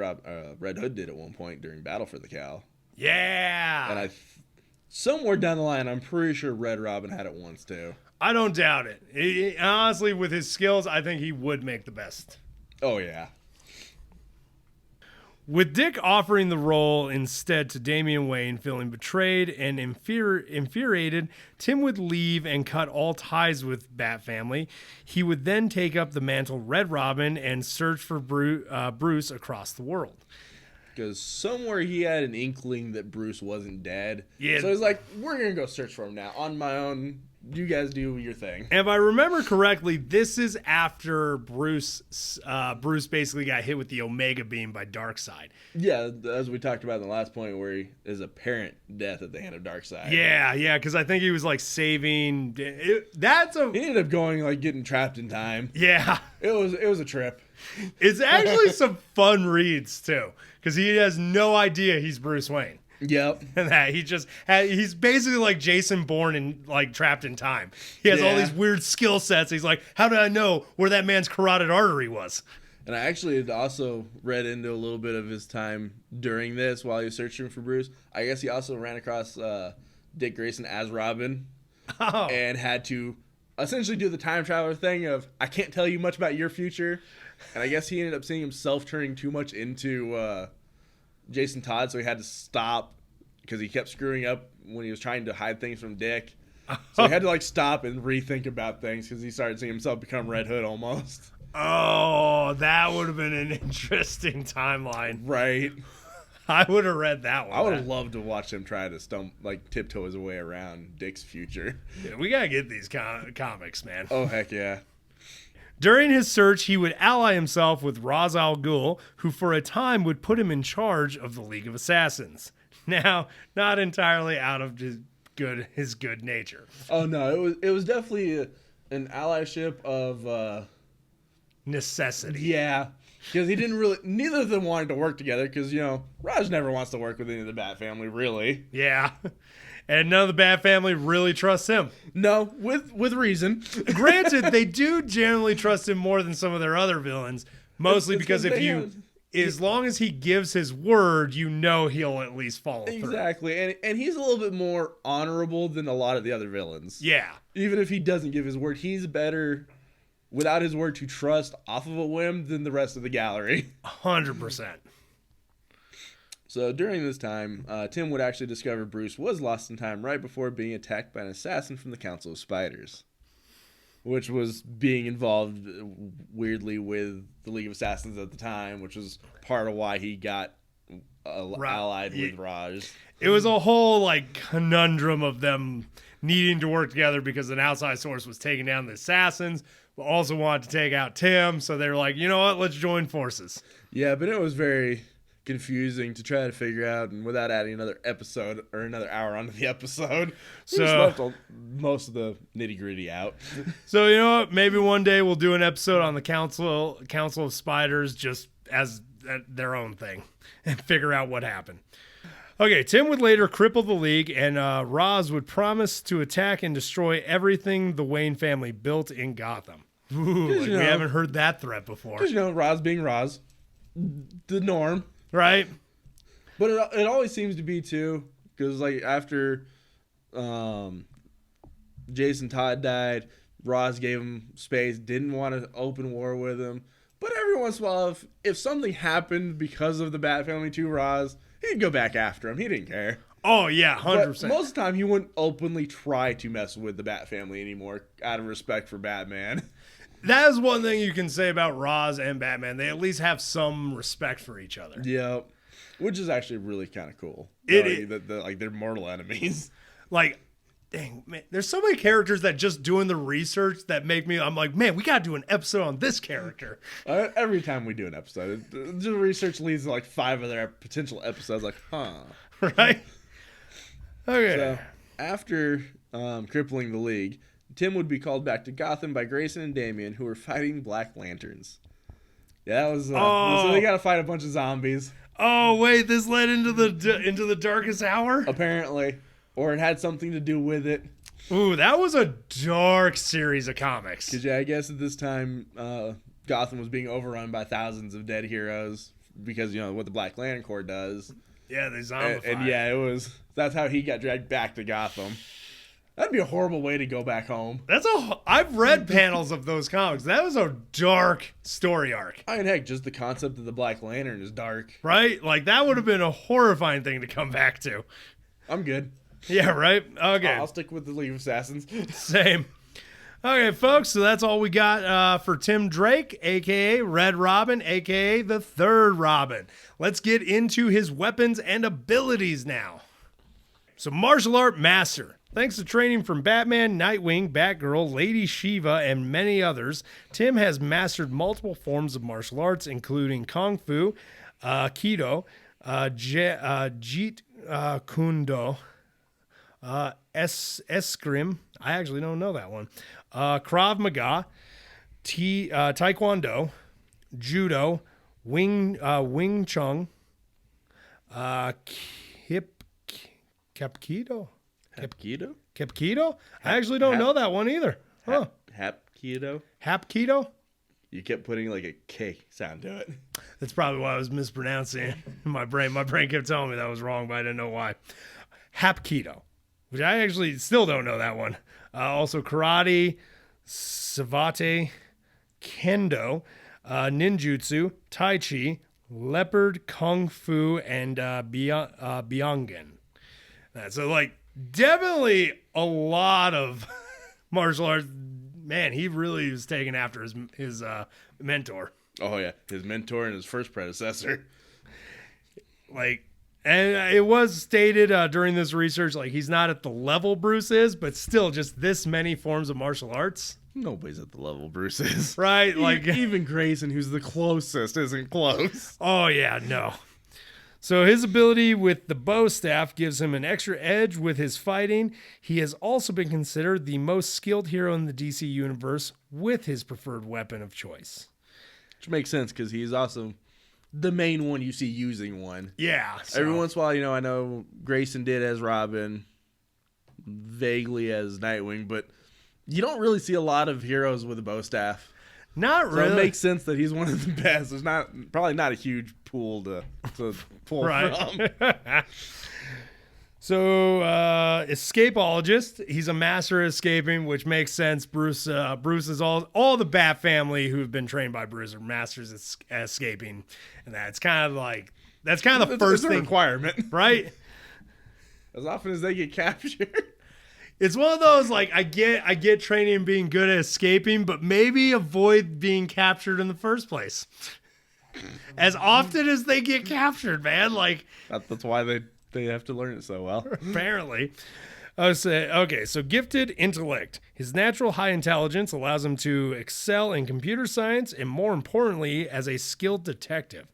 S2: Hood did at one point during Battle for the Cowl.
S1: Yeah.
S2: And somewhere down the line, I'm pretty sure Red Robin had it once too.
S1: I don't doubt it. Honestly, with his skills, I think he would make the best.
S2: Oh, yeah.
S1: With Dick offering the role instead to Damian Wayne, feeling betrayed and infuriated, Tim would leave and cut all ties with Bat Family. He would then take up the mantle Red Robin and search for Bruce across the world.
S2: Because somewhere he had an inkling that Bruce wasn't dead.
S1: Yeah.
S2: So he's like, we're going to go search for him now on my own. You guys do your thing.
S1: And if I remember correctly, this is after Bruce basically got hit with the Omega Beam by Darkseid.
S2: Yeah, as we talked about in the last point, where he is apparent death at the hand of Darkseid.
S1: Yeah, because I think he was like saving.
S2: He ended up going like getting trapped in time.
S1: Yeah,
S2: it was a trip.
S1: It's actually some fun reads too, because he has no idea he's Bruce Wayne.
S2: Yep.
S1: And that he's basically like Jason Bourne and like trapped in time. He has all these weird skill sets. He's like, how did I know where that man's carotid artery was?
S2: And I actually had also read into a little bit of his time during this while he was searching for Bruce. I guess he also ran across Dick Grayson as Robin and had to essentially do the time traveler thing of, I can't tell you much about your future. And I guess he ended up seeing himself turning too much into Jason Todd, so he had to stop because he kept screwing up when he was trying to hide things from Dick. So he had to like stop and rethink about things because he started seeing himself become Red Hood almost.
S1: Oh, that would have been an interesting timeline.
S2: Right.
S1: I would have read that one.
S2: I would have loved to watch him try to tiptoe his way around Dick's future.
S1: Yeah, we got to get these comics, man.
S2: Oh, heck yeah.
S1: During his search, he would ally himself with Ra's al Ghul, who for a time would put him in charge of the League of Assassins. Now, not entirely out of his good nature.
S2: Oh no, it was definitely an allyship of
S1: necessity.
S2: Yeah, because neither of them wanted to work together. Because Raj never wants to work with any of the Bat family, really.
S1: Yeah. And none of the Bat family really trusts him.
S2: No, with reason.
S1: Granted, they do generally trust him more than some of their other villains. Mostly because as long as he gives his word, he'll at least follow through.
S2: Exactly. And he's a little bit more honorable than a lot of the other villains.
S1: Yeah.
S2: Even if he doesn't give his word, he's better without his word to trust off of a whim than the rest of the gallery.
S1: 100%.
S2: So during this time, Tim would actually discover Bruce was lost in time right before being attacked by an assassin from the Council of Spiders, which was being involved weirdly with the League of Assassins at the time, which was part of why he got allied with Raj.
S1: It was a whole like conundrum of them needing to work together because an outside source was taking down the assassins, but also wanted to take out Tim. So they were like, you know what, let's join forces.
S2: Yeah, but it was very confusing to try to figure out, and without adding another episode or another hour onto the episode, so just left most of the nitty gritty out.
S1: So you know what? Maybe one day we'll do an episode on the Council of Spiders just as their own thing and figure out what happened. Okay, Tim would later cripple the League, and Ra's would promise to attack and destroy everything the Wayne family built in Gotham. Ooh, we haven't heard that threat before.
S2: Because Ra's being Ra's, the norm.
S1: Right.
S2: But it always seems to be, too, because, like, after Jason Todd died, Ra's gave him space, didn't want to open war with him. But every once in a while, if something happened because of the Bat Family to Ra's, he'd go back after him. He didn't care.
S1: Oh, yeah, 100%.
S2: But most of the time, he wouldn't openly try to mess with the Bat Family anymore out of respect for Batman.
S1: That is one thing you can say about Ra's and Batman. They at least have some respect for each other.
S2: Yeah, which is actually really kind of cool. They're mortal enemies.
S1: Like, dang, man, there's so many characters that just doing the research that make me, I'm like, man, we got to do an episode on this character.
S2: Every time we do an episode, the research leads to like 5 other potential episodes. Like, huh.
S1: Right? Okay.
S2: So after crippling the League, Tim would be called back to Gotham by Grayson and Damian, who were fighting Black Lanterns. Yeah, that was so they got to fight a bunch of zombies.
S1: Oh wait, this led into the Darkest Hour?
S2: Apparently, or it had something to do with it.
S1: Ooh, that was a dark series of comics.
S2: Because I guess at this time, Gotham was being overrun by thousands of dead heroes because what the Black Lantern Corps does.
S1: Yeah, they zombified.
S2: And that's how he got dragged back to Gotham. That'd be a horrible way to go back home.
S1: I've read panels of those comics. That was a dark story arc.
S2: I mean, heck, just the concept of the Black Lantern is dark.
S1: Right? Like, that would have been a horrifying thing to come back to.
S2: I'm good.
S1: Yeah, right? Okay.
S2: I'll stick with the League of Assassins.
S1: Same. Okay, folks, so that's all we got for Tim Drake, a.k.a. Red Robin, a.k.a. the Third Robin. Let's get into his weapons and abilities now. So, martial art master. Thanks to training from Batman, Nightwing, Batgirl, Lady Shiva, and many others, Tim has mastered multiple forms of martial arts, including Kung Fu, Aikido, Jeet Kundo, Eskrima. I actually don't know that one. Krav Maga, Taekwondo, Judo, Wing Chun, Hapkido.
S2: Hapkido?
S1: Hapkido? I actually don't know that one either. Huh.
S2: Hapkido?
S1: Hapkido?
S2: You kept putting like a K sound to it.
S1: That's probably why I was mispronouncing it in my brain. My brain kept telling me that was wrong, but I didn't know why. Hapkido, which I actually still don't know that one. Also karate, savate, kendo, ninjutsu, tai chi, leopard, kung fu, and byongan. So like definitely a lot of martial arts. Man, he really was taking after his mentor.
S2: Oh yeah, his mentor and his first predecessor.
S1: Like, and it was stated during this research, like he's not at the level Bruce is, but still just this many forms of martial arts.
S2: Nobody's at the level Bruce is.
S1: Right? Like
S2: even Grayson, who's the closest, isn't close.
S1: Oh yeah, no. So his ability with the bow staff gives him an extra edge with his fighting. He has also been considered the most skilled hero in the DC universe with his preferred weapon of choice.
S2: Which makes sense because he's also the main one you see using one.
S1: Yeah. So.
S2: Every once in a while, I know Grayson did as Robin, vaguely as Nightwing, but you don't really see a lot of heroes with a bow staff.
S1: Not really.
S2: So it makes sense that he's one of the best. There's probably not a huge pool to pull from.
S1: So, escapologist. He's a master at escaping, which makes sense. Bruce is all the Bat family who've been trained by Bruce are masters at escaping, and that's kind of the first thing
S2: requirement,
S1: right?
S2: As often as they get captured.
S1: It's one of those, like, I get training and being good at escaping, but maybe avoid being captured in the first place. As often as they get captured, man. Like
S2: that's why they have to learn it so well.
S1: Apparently. So gifted intellect. His natural high intelligence allows him to excel in computer science and, more importantly, as a skilled detective.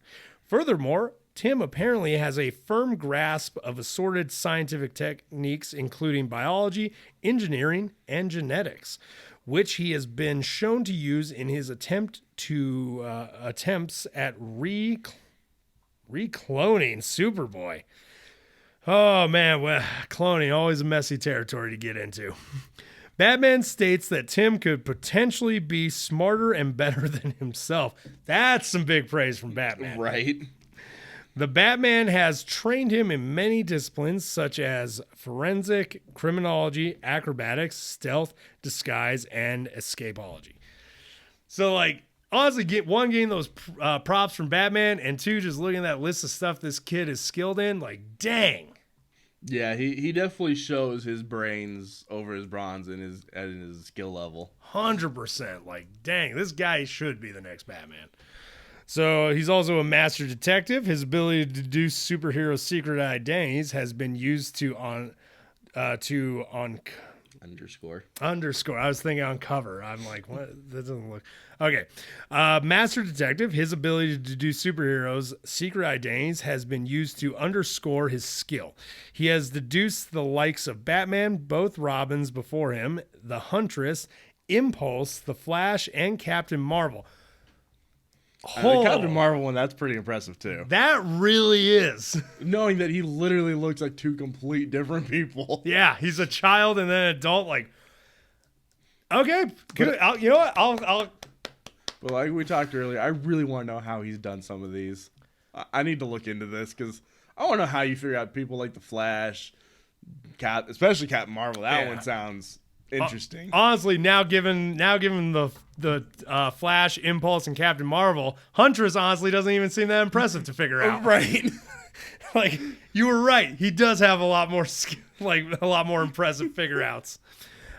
S1: Furthermore, Tim apparently has a firm grasp of assorted scientific techniques, including biology, engineering, and genetics, which he has been shown to use in his attempts at recloning Superboy. Oh man, well, cloning, always a messy territory to get into. Batman states that Tim could potentially be smarter and better than himself. That's some big praise from Batman.
S2: Right.
S1: The Batman has trained him in many disciplines such as forensic, criminology, acrobatics, stealth, disguise, and escapology. So, like, honestly, getting those props from Batman, and two, just looking at that list of stuff this kid is skilled in, like, dang.
S2: Yeah, he definitely shows his brains over his bronze and his skill level.
S1: 100%. Like, dang, this guy should be the next Batman. So he's also a master detective. His ability to deduce superhero secret identities has been used to
S2: Underscore.
S1: I was thinking on cover. I'm like, what? That doesn't look. Okay. Master Detective, his ability to deduce superheroes' secret identities has been used to underscore his skill. He has deduced the likes of Batman, both Robins before him, the Huntress, Impulse, the Flash, and Captain Marvel.
S2: The Captain Marvel one, that's pretty impressive too.
S1: That really is.
S2: Knowing that he literally looks like two complete different people.
S1: Yeah, he's a child and then an adult. Like, okay, good. You know what? I'll.
S2: But like we talked earlier, I really want to know how he's done some of these. I need to look into this because I want to know how you figure out people like the Flash, especially Captain Marvel. That one sounds interesting.
S1: Honestly, now given the Flash, Impulse, and Captain Marvel, Huntress honestly doesn't even seem that impressive to figure out.
S2: Right.
S1: Like, you were right. He does have a lot more impressive figure outs.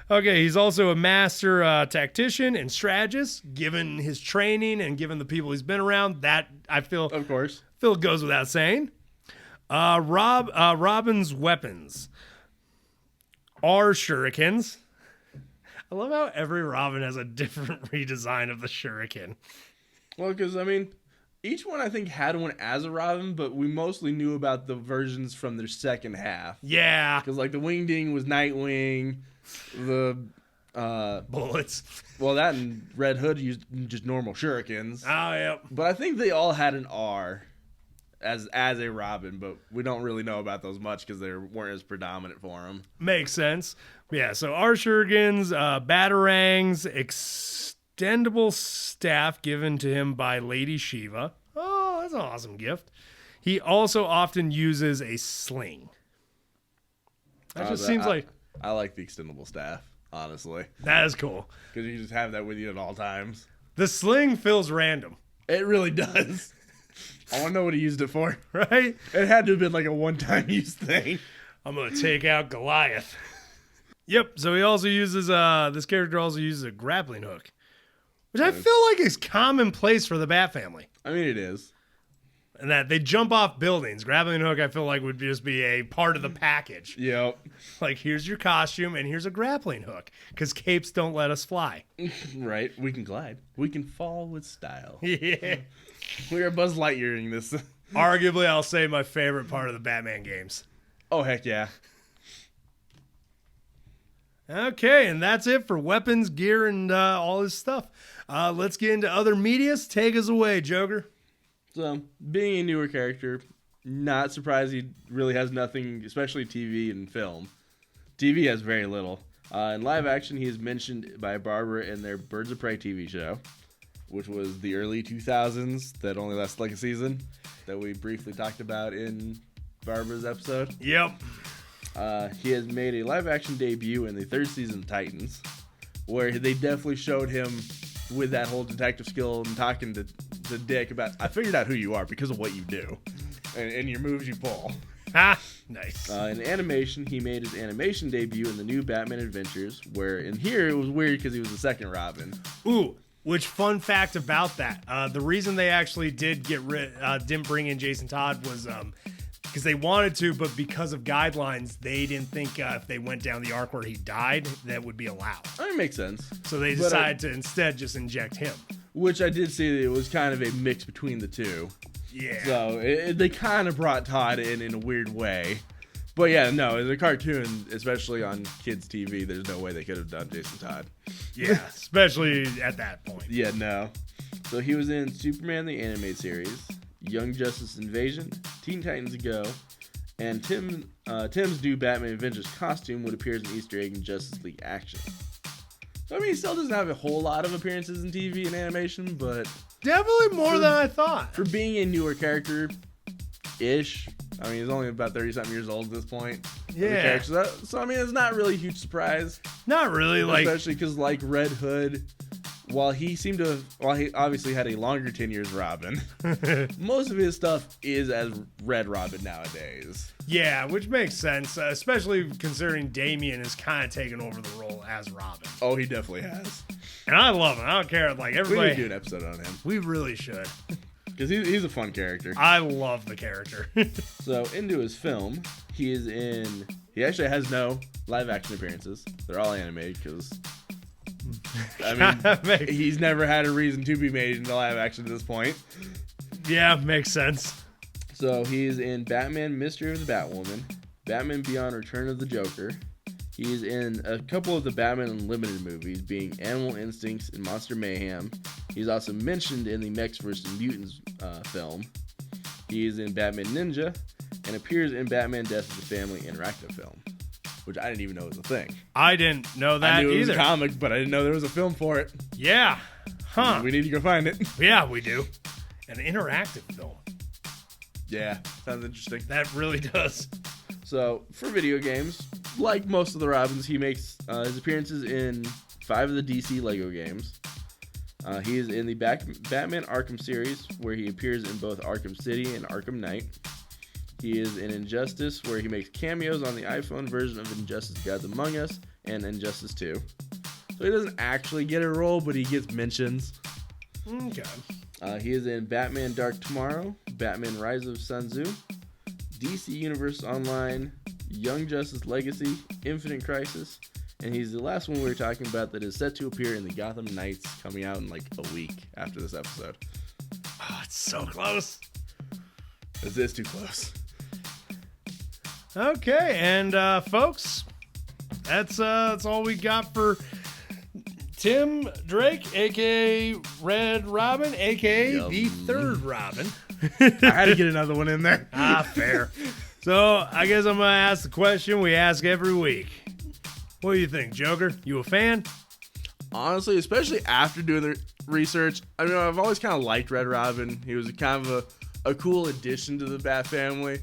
S1: Okay, he's also a master tactician and strategist. Given his training and given the people he's been around, that I feel,
S2: of course,
S1: goes without saying. Robin's weapons are shurikens. I love how every Robin has a different redesign of the shuriken.
S2: Well, because, I mean, each one I think had one as a Robin, but we mostly knew about the versions from their second half.
S1: Yeah.
S2: Because, like, the Wingding was Nightwing, the...
S1: bullets.
S2: Well, that and Red Hood used just normal shurikens.
S1: Oh, yep.
S2: But I think they all had an R as a Robin, but we don't really know about those much because they weren't as predominant for them.
S1: Makes sense. Yeah, so our shurikens, batarangs, extendable staff given to him by Lady Shiva. Oh, that's an awesome gift. He also often uses a sling. That just seems like...
S2: I like the extendable staff, honestly.
S1: That is cool.
S2: Because you just have that with you at all times.
S1: The sling feels random.
S2: It really does. I want to know what he used it for.
S1: Right?
S2: It had to have been like a one-time use thing.
S1: I'm going to take out Goliath. Yep, so he also uses, this character also uses a grappling hook. Which I feel like is commonplace for the Bat family.
S2: I mean, it is.
S1: And that they jump off buildings. Grappling hook, I feel like, would just be a part of the package.
S2: Yep.
S1: Like, here's your costume, and here's a grappling hook. Because capes don't let us fly.
S2: Right. We can glide. We can fall with style.
S1: Yeah.
S2: We are Buzz Lightyearing this.
S1: Arguably, I'll say my favorite part of the Batman games.
S2: Oh, heck yeah.
S1: Okay, and that's it for weapons, gear, and all his stuff. Let's get into other medias. Take us away, Joker.
S2: So, being a newer character, not surprised he really has nothing, especially TV and film. TV has very little. In live action, he is mentioned by Barbara in their Birds of Prey TV show, which was the early 2000s that only lasted like a season, that we briefly talked about in Barbara's episode.
S1: Yep.
S2: He has made a live action debut in the third season of Titans, where they definitely showed him with that whole detective skill and talking to Dick about, I figured out who you are because of what you do and your moves you pull.
S1: Ah, nice.
S2: In animation, he made his animation debut in the new Batman Adventures, where in here it was weird because he was the second Robin.
S1: Ooh, which fun fact about that? The reason they actually didn't bring in Jason Todd was because they wanted to, but because of guidelines, they didn't think if they went down the arc where he died, that would be allowed.
S2: That makes sense.
S1: So they decided to instead just inject him.
S2: Which I did see that it was kind of a mix between the two.
S1: Yeah.
S2: So they kind of brought Todd in a weird way. But yeah, no, as a cartoon, especially on kids' TV, there's no way they could have done Jason Todd.
S1: Yeah, especially at that point.
S2: Yeah, no. So he was in Superman the Animated Series, Young Justice Invasion, Teen Titans Go, and Tim's new Batman Adventures costume would appear as an Easter egg in Justice League Action. So, I mean, he still doesn't have a whole lot of appearances in TV and animation, but...
S1: Definitely more than I thought.
S2: For being a newer character-ish, I mean, he's only about 30-something years old at this point.
S1: Yeah.
S2: So, I mean, it's not really a huge surprise.
S1: Not really,
S2: Especially because, like, Red Hood... While he obviously had a longer tenure as Robin, most of his stuff is as Red Robin nowadays.
S1: Yeah, which makes sense, especially considering Damian has kind of taken over the role as Robin.
S2: Oh, he definitely has.
S1: And I love him. I don't care. Like, everybody...
S2: We need to do an episode on him.
S1: We really should.
S2: Because he's a fun character.
S1: I love the character.
S2: So, into his film, he is in He actually has no live action appearances. They're all animated because, I mean, he's never had a reason to be made into live action at this point.
S1: Yeah, makes sense.
S2: So he's in Batman Mystery of the Batwoman, Batman Beyond Return of the Joker. He's in a couple of the Batman Unlimited movies, being Animal Instincts and Monster Mayhem. He's also mentioned in the Mechs vs. Mutants film. He is in Batman Ninja and appears in Batman Death of the Family interactive film, which I didn't even know was a thing.
S1: I didn't know that
S2: I knew it
S1: either.
S2: was a comic, but I didn't know there was a film for it.
S1: Yeah. Huh.
S2: We need to go find it.
S1: Yeah, we do. An interactive film.
S2: Yeah, sounds interesting.
S1: That really does.
S2: So, for video games, like most of the Robins, he makes his appearances in 5 of the DC Lego games. He is in the Batman Arkham series, where he appears in both Arkham City and Arkham Knight. He is in Injustice, where he makes cameos on the iPhone version of Injustice Gods Among Us and Injustice 2. So he doesn't actually get a role, but he gets mentions.
S1: Okay.
S2: He is in Batman Dark Tomorrow, Batman Rise of Sun Tzu, DC Universe Online, Young Justice Legacy, Infinite Crisis, and he's the last one we were talking about that is set to appear in the Gotham Knights, coming out in like a week after this episode.
S1: Oh, it's so close.
S2: This is too close.
S1: Okay, and folks, that's all we got for Tim Drake, aka Red Robin, aka the third Robin.
S2: I had to get another one in there.
S1: Fair. So I guess I'm gonna ask the question we ask every week. What do you think, Joker? You a fan?
S2: Honestly, especially after doing the research, I mean, I've always kind of liked Red Robin. He was kind of a cool addition to the Bat family.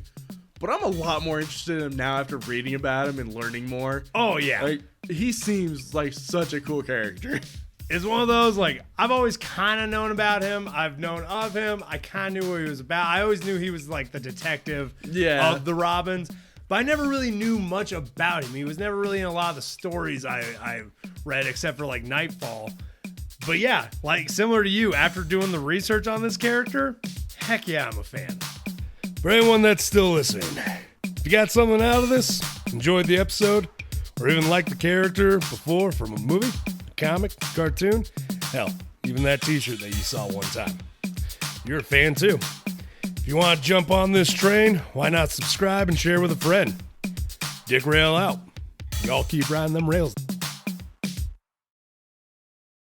S2: But I'm a lot more interested in him now after reading about him and learning more.
S1: Oh, yeah.
S2: Like, he seems like such a cool character.
S1: It's one of those, like, I've always kind of known about him. I've known of him. I kind of knew what he was about. I always knew he was, like, the detective of the Robins. But I never really knew much about him. He was never really in a lot of the stories I read, except for, like, Nightfall. But, yeah, like, similar to you, after doing the research on this character, heck yeah, I'm a fan. For anyone that's still listening, if you got something out of this, enjoyed the episode, or even liked the character before from a movie, a comic, cartoon, hell, even that t-shirt that you saw one time, you're a fan too. If you want to jump on this train, why not subscribe and share with a friend? d-rael out. Y'all keep riding them rails.